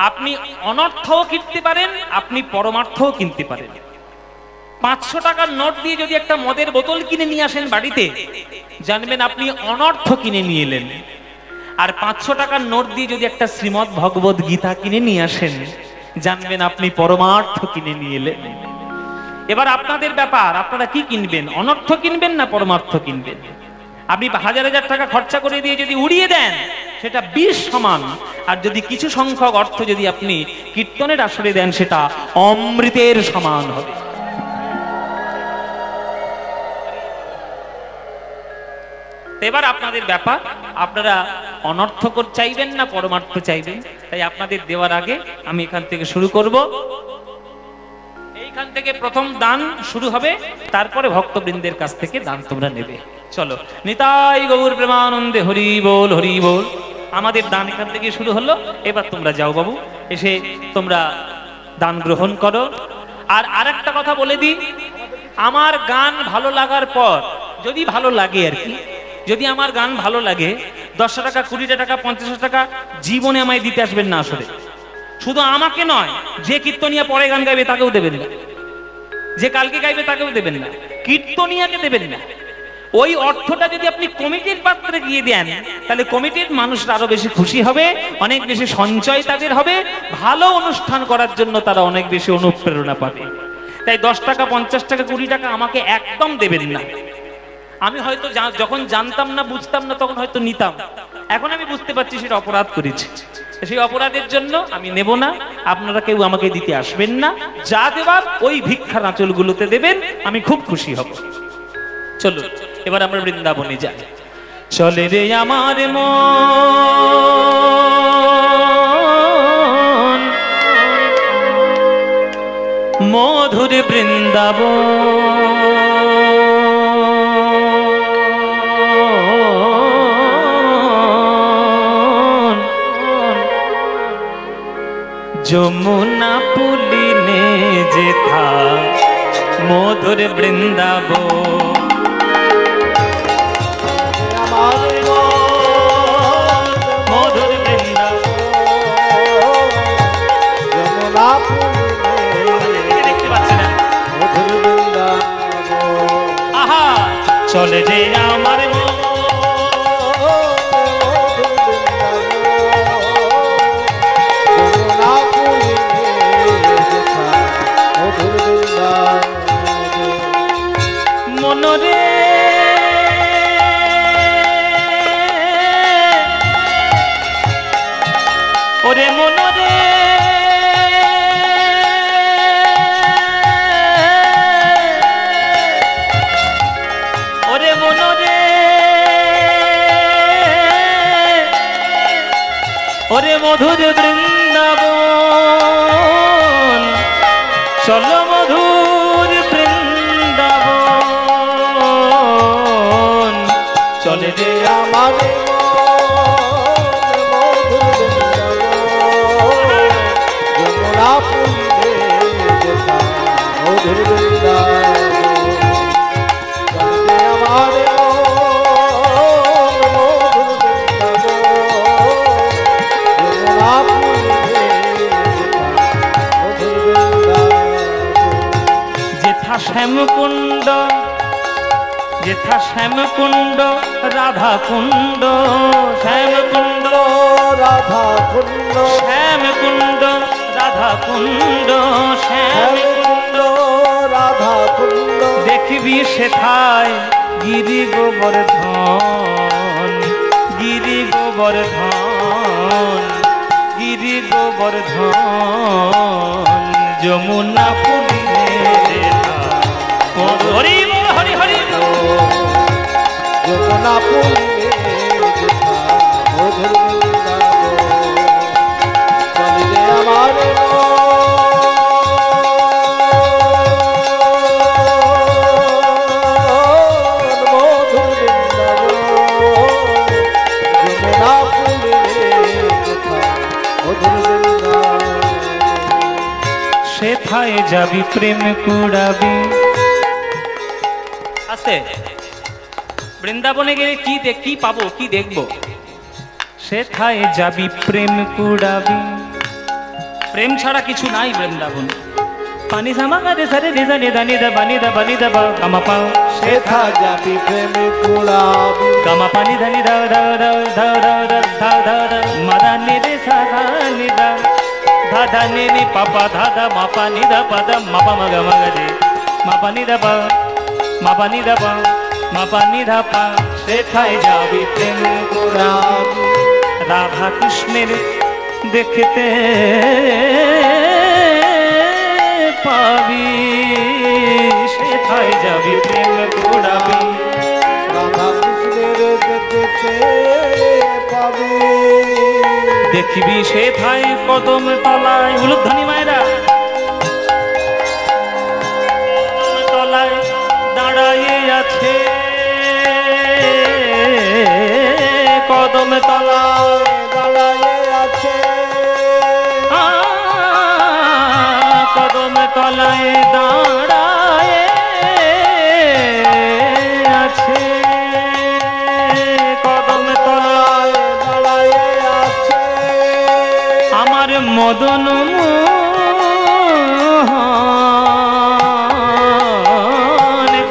Speaker 1: আপনি অনর্থও কিনতে পারেন, আপনি পরমার্থও কিনতে পারেন। 500 টাকার নোট দিয়ে যদি একটা মদের বোতল কিনে নিয়ে আসেন বাড়িতে, জানবেন আপনি অনর্থ কিনে নিয়ে এলেন। আর 500 টাকার নোট দিয়ে যদি একটা শ্রীমদ্ ভগবত গীতা কিনে নিয়ে আসেন, জানবেন আপনি পরমার্থ কিনে নিয়ে এলেন। এবার আপনাদের ব্যাপার, আপনারা কি কিনবেন? অনর্থ কিনবেন না পরমার্থ কিনবেন? আপনি 1000 টাকা খরচা করে দিয়ে যদি উড়িয়ে দেন, সেটা বিষ সমান। আর যদি কিছু সংখ্যক অর্থ যদি আপনি কীর্তনের আসরে দেন, সেটা অমৃতের সমান হবে। এবার আপনাদের ব্যাপার, আপনারা অনর্থ চাইবেন না পরমার্থ চাইবেন। তাই আপনাদের দেওয়ার আগে আমি এখান থেকে শুরু করব। এইখান থেকে প্রথম দান শুরু হবে, তারপরে ভক্তবৃন্দের কাছ থেকে দান তোমরা নেবে। চলো, নিতাই গৌর প্রেমানন্দে হরি বল হরি বল। আমাদের দান এখান থেকে শুরু হলো। এবার তোমরা যাও বাবু, এসে তোমরা দান গ্রহণ করো। আর আরেকটা কথা বলে দিই, আমার গান ভালো লাগার পর, যদি ভালো লাগে আর কি, যদি আমার গান ভালো লাগে, 10 টাকা 20 টাকা 50 টাকা জীবনে আমায় দিতে আসবেন না আসলে। শুধু আমাকে নয়, যে কীর্তনিয়া পরে গান গাইবে তাকেও দেবেন না, যে কালকে গাইবে তাকেও দেবেন না, কীর্তনিয়াকে দেবেন না। ওই অর্থটা যদি আপনি কমিটির পাত্রে গিয়ে দেন, তাহলে কমিটির মানুষরা আরো বেশি খুশি হবে, অনেক বেশি সঞ্চয় তাদের হবে, ভালো অনুষ্ঠান করার জন্য তারা অনেক বেশি অনুপ্রেরণা পাবে। তাই 10 টাকা 50 টাকা 20 টাকা আমাকে একদম দেবেন না। আমি হয়তো যখন জানতাম না, বুঝতাম না, তখন হয়তো নিতাম। এখন আমি বুঝতে পারছি সেটা অপরাধ করেছি। সেই অপরাধের জন্য আমি নেব না। আপনারা কেউ আমাকে দিতে আসবেন না। যা দেবার ওই ভিক্ষার আঁচলগুলোতে দেবেন, আমি খুব খুশি হব। চলো, এবার আমরা বৃন্দাবনে যাই। চলে রে আমার মন মধুর বৃন্দাবন, যমুনা পুলিনে যেথা মধুর বৃন্দাবন। মধুর বৃন্দাবন,
Speaker 2: যমুনা পুলিনে
Speaker 1: দেখতে পাচ্ছেন
Speaker 2: মধুর বৃন্দাবন।
Speaker 1: আহা, চলে যে আমার মনরে ওরে মনরে ওরে মনরে ওরে মধুর বৃন্দাবন, চলো মধুর বৃন্দাবন। চলে রে
Speaker 2: আমার যমুনা পুলিনে যেথা মধুর বৃন্দাবন। আমার
Speaker 1: কুণ্ড, যেথা শ্যাম কুণ্ড রাধা কুণ্ড, শ্যাম কুণ্ড
Speaker 2: রাধা কুণ্ড,
Speaker 1: শ্যাম কুণ্ড রাধা কুণ্ড, শ্যাম কুণ্ড
Speaker 2: রাধা কুণ্ড,
Speaker 1: দেখবি সেথায় গিরি গোবর্ধন, গিরি গোবর্ধন, গিরি গোবর্ধন, যমুনা পুরিলে হরি বল হরি হরি
Speaker 2: যমুনা পুরিলে যেথা মধুর বৃন্দাবন, চলে রে আমার মধুর বৃন্দাবন, যমুনা পুরিলে যেথা মধুর বৃন্দাবন।
Speaker 1: সেথায় যাবি প্রেম কুড়াবি। আছে বৃন্দাবনে গেলে কি পাবো, কি দেখবো? সেথায় যাবি প্রেম কুড়াবি, প্রেম ছাড়া কিছু নাই বৃন্দাবন। পানি সামা গাদে সারে রে জানে দানি দা বানি দা বানি দা বা গামা পা,
Speaker 2: সেথা যাবি প্রেম কুড়াবি,
Speaker 1: গামা পানি ধানি দা দা দা দা দা দা দা দা দা মাদা নে রে সা সা নি দা ধা ধা নে নি পাপা ধা ধা মা পা নি দা পা দা মা পা মা গা মা গা রে মা পা নি দা পা মা পা নি দা পা মা পা নি ধা পা। সেথায় যাবি প্রেম কুড়াবি, রাধা কৃষ্ণের দেখতে পাবি। সেথায় যাবি প্রেম কুড়াবি,
Speaker 2: রাধা কৃষ্ণের দেখতে পাবি।
Speaker 1: দেখবি সেথায় কদম তলায়, উলুধ্বনি মায়েরা, কদম তলায় দাঁড়াইয়ে আছে, কদম তলায়
Speaker 2: দাঁড়ায়ে আছে,
Speaker 1: কদম তলায় দাঁড়ায়ে আছে, কদম তলায়
Speaker 2: দাঁড়ায়ে আছে,
Speaker 1: আমার মদন মোহন,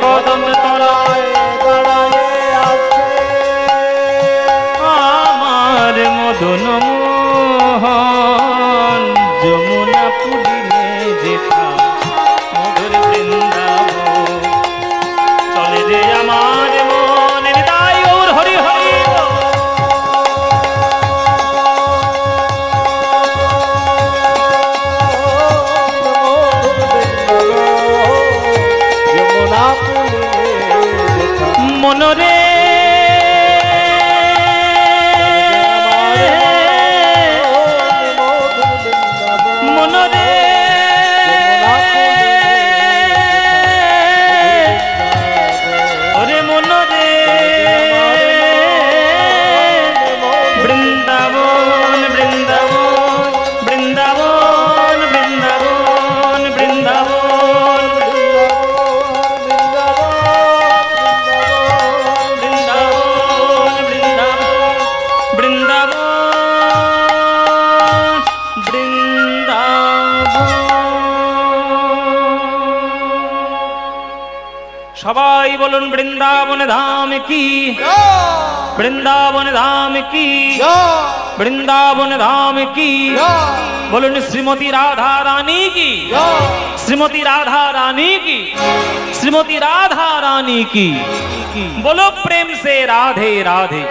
Speaker 1: কদম তলায়
Speaker 2: দাঁড়ায়ে আছে,
Speaker 1: আমার মদন মোহন, যমুনা পুরিলে যেথা মধুর বৃন্দাবন, চলে রে আমার মন হৃদয় ওর হরি হরি বল।
Speaker 2: যমুনা পুরিলে যেথা
Speaker 1: মনরে
Speaker 2: মধুর বৃন্দাবন,
Speaker 1: মনরে ওরে মনরে বৃন্দাবন বৃন্দাবন বৃন্দাবন বৃন্দাবন বৃন্দাবন বৃন্দাবন বৃন্দাবন বৃন্দাবন বৃন্দাবন। সবাই বলুন বৃন্দাবন ধাম কি, বৃন্দাবন ধাম কি, বৃন্দাবন ধাম কি। বলুন শ্রীমতী রাধা রানী কি, শ্রীমতী রাধা রানী की, श्रीमती राधा रानी की। बोलो प्रेम से राधे राधे,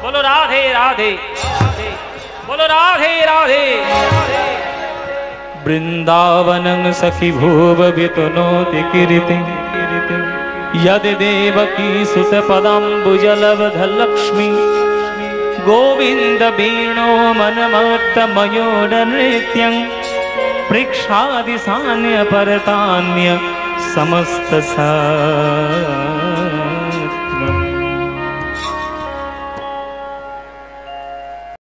Speaker 1: बोलो राधे राधे, बोलो राधे राधे। वृंदावनं सखी भुव वितनोति कीर्ति, यद देवकी सुत पदाम्बुजलवधलक्ष्मी गोविंद वीणो मनमत्तमयोनृत्यं प्रेक्षादिसान्य परतान्य समस्त सा